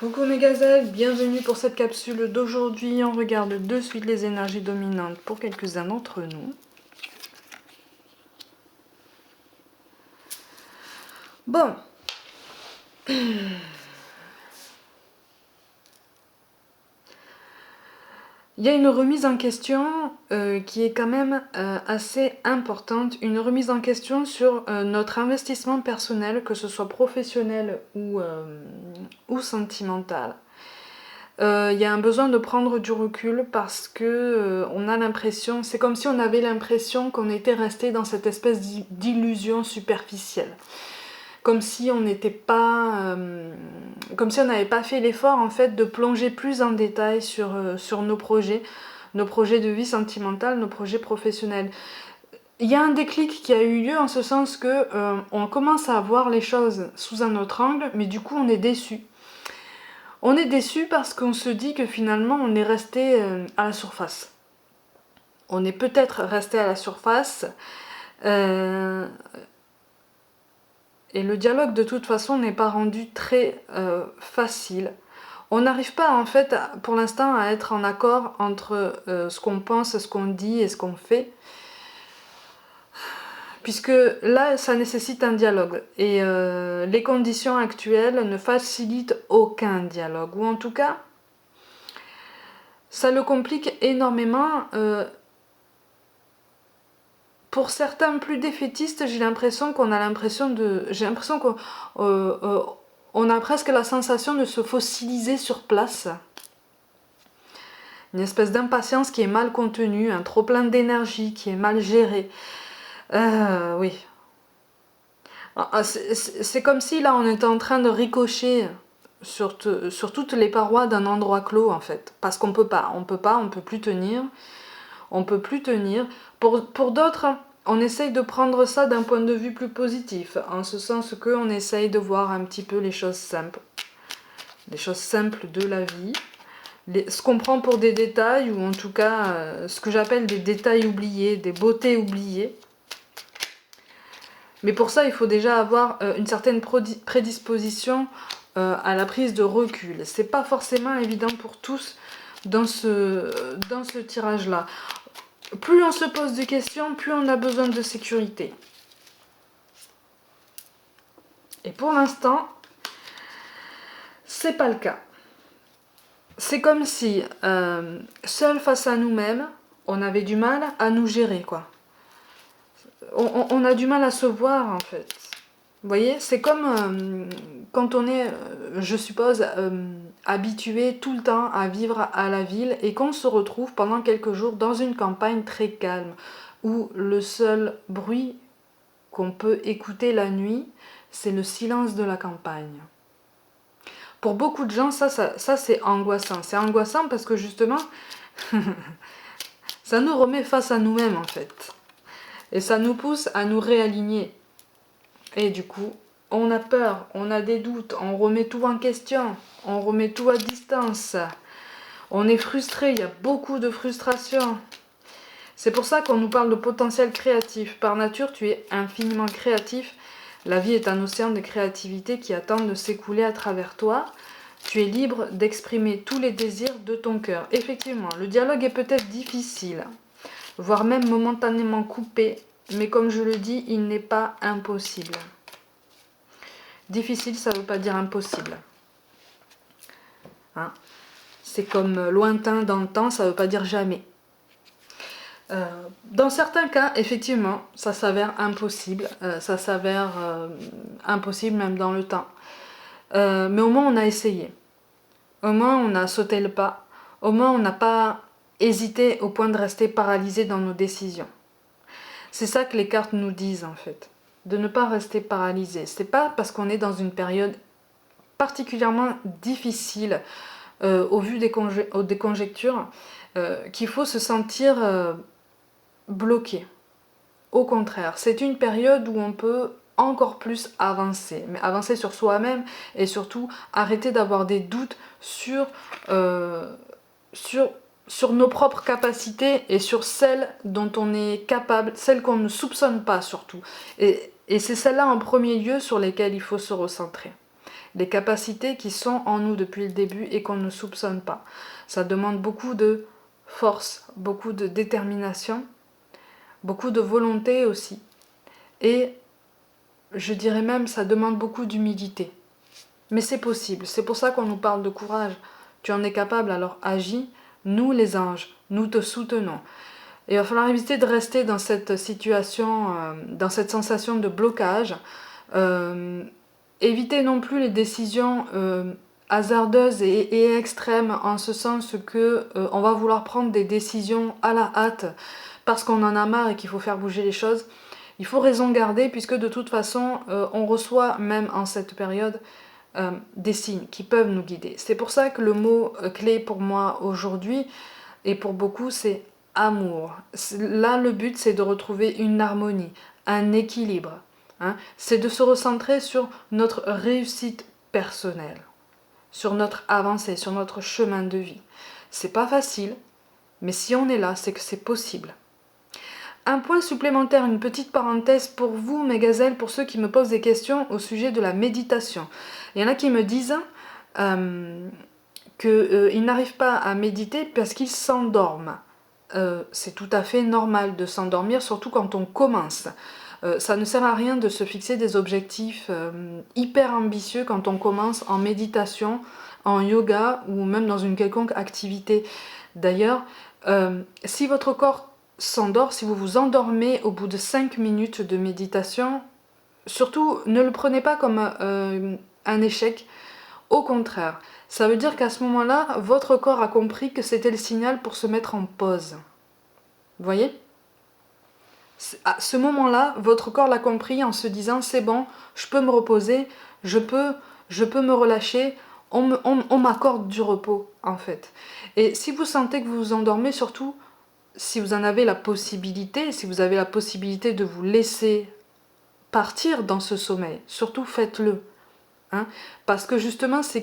Coucou mes gazelles, bienvenue pour cette capsule d'aujourd'hui. On regarde de suite les énergies dominantes pour quelques-uns d'entre nous. Bon. Il y a une remise en question qui est quand même assez importante. Une remise en question sur notre investissement personnel, que ce soit professionnel ou sentimental. Il y a un besoin de prendre du recul parce que on a l'impression, c'est comme si on avait l'impression qu'on était resté dans cette espèce d'illusion superficielle. Comme si on n'était pas, comme si on n'avait pas fait l'effort en fait de plonger plus en détail sur nos projets de vie sentimentale, nos projets professionnels. Il y a un déclic qui a eu lieu en ce sens que on commence à voir les choses sous un autre angle, mais du coup on est déçu. On est déçu parce qu'on se dit que finalement on est resté à la surface. On est peut-être resté à la surface. Et le dialogue de toute façon n'est pas rendu très facile. On n'arrive pas en fait pour l'instant à être en accord entre ce qu'on pense, ce qu'on dit et ce qu'on fait. Puisque là ça nécessite un dialogue. Et les conditions actuelles ne facilitent aucun dialogue. Ou en tout cas, ça le complique énormément. Pour certains plus défaitistes, j'ai l'impression qu'on a presque la sensation de se fossiliser sur place. Une espèce d'impatience qui est mal contenue, un trop plein d'énergie qui est mal géré. Oui. C'est comme si là on était en train de ricocher sur toutes les parois d'un endroit clos en fait. Parce qu'on peut pas, on peut plus tenir. On peut plus tenir. Pour d'autres, on essaye de prendre ça d'un point de vue plus positif, en ce sens qu'on essaye de voir un petit peu les choses simples de la vie, ce qu'on prend pour des détails, ou en tout cas ce que j'appelle des détails oubliés, des beautés oubliées. Mais pour ça, il faut déjà avoir une certaine prédisposition à la prise de recul. C'est pas forcément évident pour tous dans ce tirage-là. Plus on se pose des questions, plus on a besoin de sécurité. Et pour l'instant, c'est pas le cas. C'est comme si, seul face à nous-mêmes, on avait du mal à nous gérer, quoi. On a du mal à se voir, en fait. Vous voyez, c'est comme quand on est, je suppose, habitué tout le temps à vivre à la ville et qu'on se retrouve pendant quelques jours dans une campagne très calme, où le seul bruit qu'on peut écouter la nuit, c'est le silence de la campagne. Pour beaucoup de gens, ça c'est angoissant. C'est angoissant parce que justement, ça nous remet face à nous-mêmes en fait. Et ça nous pousse à nous réaligner. Et du coup, on a peur, on a des doutes, on remet tout en question, on remet tout à distance. On est frustré, il y a beaucoup de frustration. C'est pour ça qu'on nous parle de potentiel créatif. Par nature, tu es infiniment créatif. La vie est un océan de créativité qui attend de s'écouler à travers toi. Tu es libre d'exprimer tous les désirs de ton cœur. Effectivement, le dialogue est peut-être difficile, voire même momentanément coupé, mais comme je le dis, il n'est pas impossible. Difficile, ça ne veut pas dire impossible. Hein? C'est comme lointain dans le temps, ça ne veut pas dire jamais. Dans certains cas, effectivement, ça s'avère impossible. Ça s'avère impossible même dans le temps. Mais au moins, on a essayé. Au moins, on a sauté le pas. Au moins, on n'a pas hésité au point de rester paralysé dans nos décisions. C'est ça que les cartes nous disent, en fait. De ne pas rester paralysé. C'est pas parce qu'on est dans une période particulièrement difficile au vu des conjectures qu'il faut se sentir bloqué. Au contraire, c'est une période où on peut encore plus avancer, mais avancer sur soi-même et surtout arrêter d'avoir des doutes sur nos propres capacités et sur celles dont on est capable, celles qu'on ne soupçonne pas surtout. Et c'est celles-là en premier lieu sur lesquelles il faut se recentrer. les capacités qui sont en nous depuis le début et qu'on ne soupçonne pas. Ça demande beaucoup de force, beaucoup de détermination, beaucoup de volonté aussi. Et je dirais même, ça demande beaucoup d'humilité. Mais c'est possible, c'est pour ça qu'on nous parle de courage. Tu en es capable, alors agis. Nous les anges, nous te soutenons. Et il va falloir éviter de rester dans cette situation, dans cette sensation de blocage. Éviter non plus les décisions hasardeuses et extrêmes, en ce sens que on va vouloir prendre des décisions à la hâte parce qu'on en a marre et qu'il faut faire bouger les choses. Il faut raison garder, puisque de toute façon, on reçoit même en cette période des signes qui peuvent nous guider. C'est pour ça que le mot clé pour moi aujourd'hui, et pour beaucoup, c'est amour. Là, le but, c'est de retrouver une harmonie, un équilibre. Hein. C'est de se recentrer sur notre réussite personnelle, sur notre avancée, sur notre chemin de vie. C'est pas facile, mais si on est là, c'est que c'est possible. Un point supplémentaire, une petite parenthèse pour vous, mes gazelles, pour ceux qui me posent des questions au sujet de la méditation. Il y en a qui me disent qu'ils n'arrivent pas à méditer parce qu'ils s'endorment. C'est tout à fait normal de s'endormir, surtout quand on commence. Ça ne sert à rien de se fixer des objectifs hyper ambitieux quand on commence en méditation, en yoga ou même dans une quelconque activité. D'ailleurs, si votre corps s'endort, si vous vous endormez au bout de 5 minutes de méditation, surtout ne le prenez pas comme un échec. Au contraire, ça veut dire qu'à ce moment-là, votre corps a compris que c'était le signal pour se mettre en pause. Vous voyez ? À ce moment-là, votre corps l'a compris en se disant « c'est bon, je peux me reposer, je peux me relâcher, on m'accorde du repos en fait ». Et si vous sentez que vous vous endormez, surtout si vous en avez la possibilité, si vous avez la possibilité de vous laisser partir dans ce sommeil, surtout faites-le. Hein, parce que justement, ce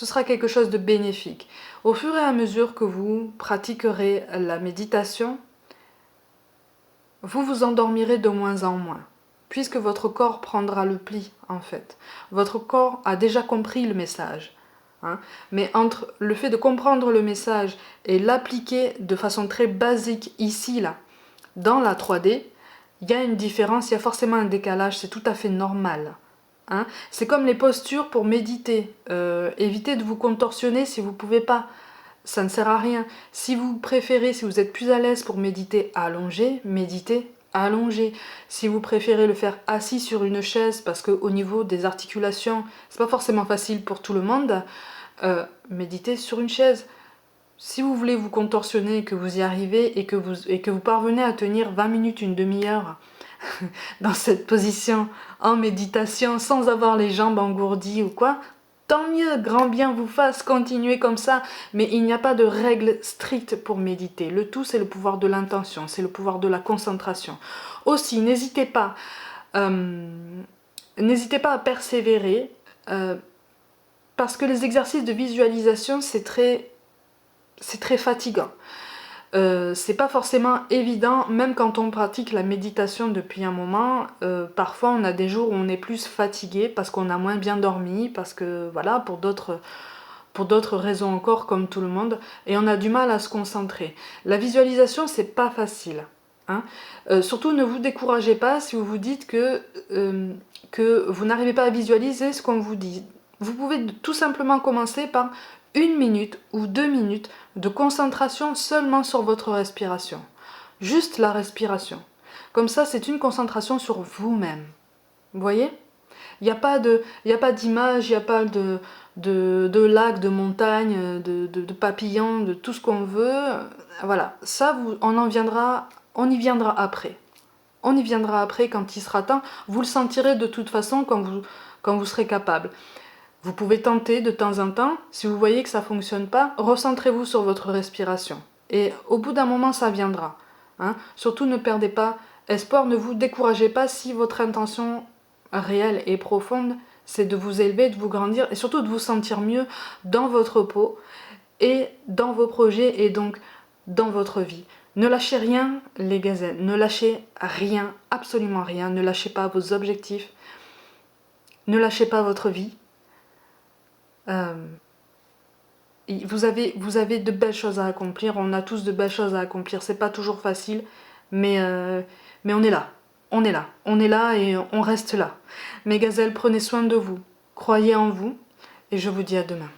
sera quelque chose de bénéfique. Au fur et à mesure que vous pratiquerez la méditation, vous vous endormirez de moins en moins, puisque votre corps prendra le pli, en fait. Votre corps a déjà compris le message. Hein, mais entre le fait de comprendre le message et l'appliquer de façon très basique ici, là, dans la 3D, il y a une différence, il y a forcément un décalage, c'est tout à fait normal. Hein, c'est comme les postures pour méditer. Évitez de vous contorsionner si vous ne pouvez pas. Ça ne sert à rien. Si vous préférez, si vous êtes plus à l'aise pour méditer allongé, méditez allongé. Si vous préférez le faire assis sur une chaise, parce qu'au niveau des articulations, c'est pas forcément facile pour tout le monde, méditez sur une chaise. Si vous voulez vous contorsionner, que vous y arrivez et que vous parvenez à tenir 20 minutes, une demi-heure dans cette position en méditation sans avoir les jambes engourdies ou quoi, tant mieux, grand bien vous fasse, continuez comme ça, mais il n'y a pas de règle stricte pour méditer. Le tout, c'est le pouvoir de l'intention, c'est le pouvoir de la concentration. Aussi, n'hésitez pas à persévérer, parce que les exercices de visualisation, c'est très fatigant. C'est pas forcément évident, même quand on pratique la méditation depuis un moment. Parfois on a des jours où on est plus fatigué parce qu'on a moins bien dormi, parce que voilà, pour d'autres raisons encore, comme tout le monde, et on a du mal à se concentrer. La visualisation, c'est pas facile. Hein. Surtout ne vous découragez pas si vous vous dites que vous n'arrivez pas à visualiser ce qu'on vous dit. Vous pouvez tout simplement commencer par 1 minute ou 2 minutes de concentration seulement sur votre respiration. Juste la respiration. Comme ça, c'est une concentration sur vous-même. Vous voyez ? Il n'y a pas d'image, il n'y a pas de lac, de montagne, de papillons, de tout ce qu'on veut. Voilà, ça, on y viendra après. On y viendra après quand il sera temps. Vous le sentirez de toute façon quand vous serez capable. Vous pouvez tenter de temps en temps, si vous voyez que ça ne fonctionne pas, recentrez-vous sur votre respiration. Et au bout d'un moment, ça viendra. Hein. Surtout, ne perdez pas espoir, ne vous découragez pas si votre intention réelle et profonde, c'est de vous élever, de vous grandir et surtout de vous sentir mieux dans votre peau et dans vos projets et donc dans votre vie. Ne lâchez rien, les gazelles, ne lâchez rien, absolument rien, ne lâchez pas vos objectifs. Ne lâchez pas votre vie. Vous avez de belles choses à accomplir. On a tous de belles choses à accomplir. C'est pas toujours facile, mais on est là. On est là. On est là et on reste là. Mes gazelles, prenez soin de vous. Croyez en vous. Et je vous dis à demain.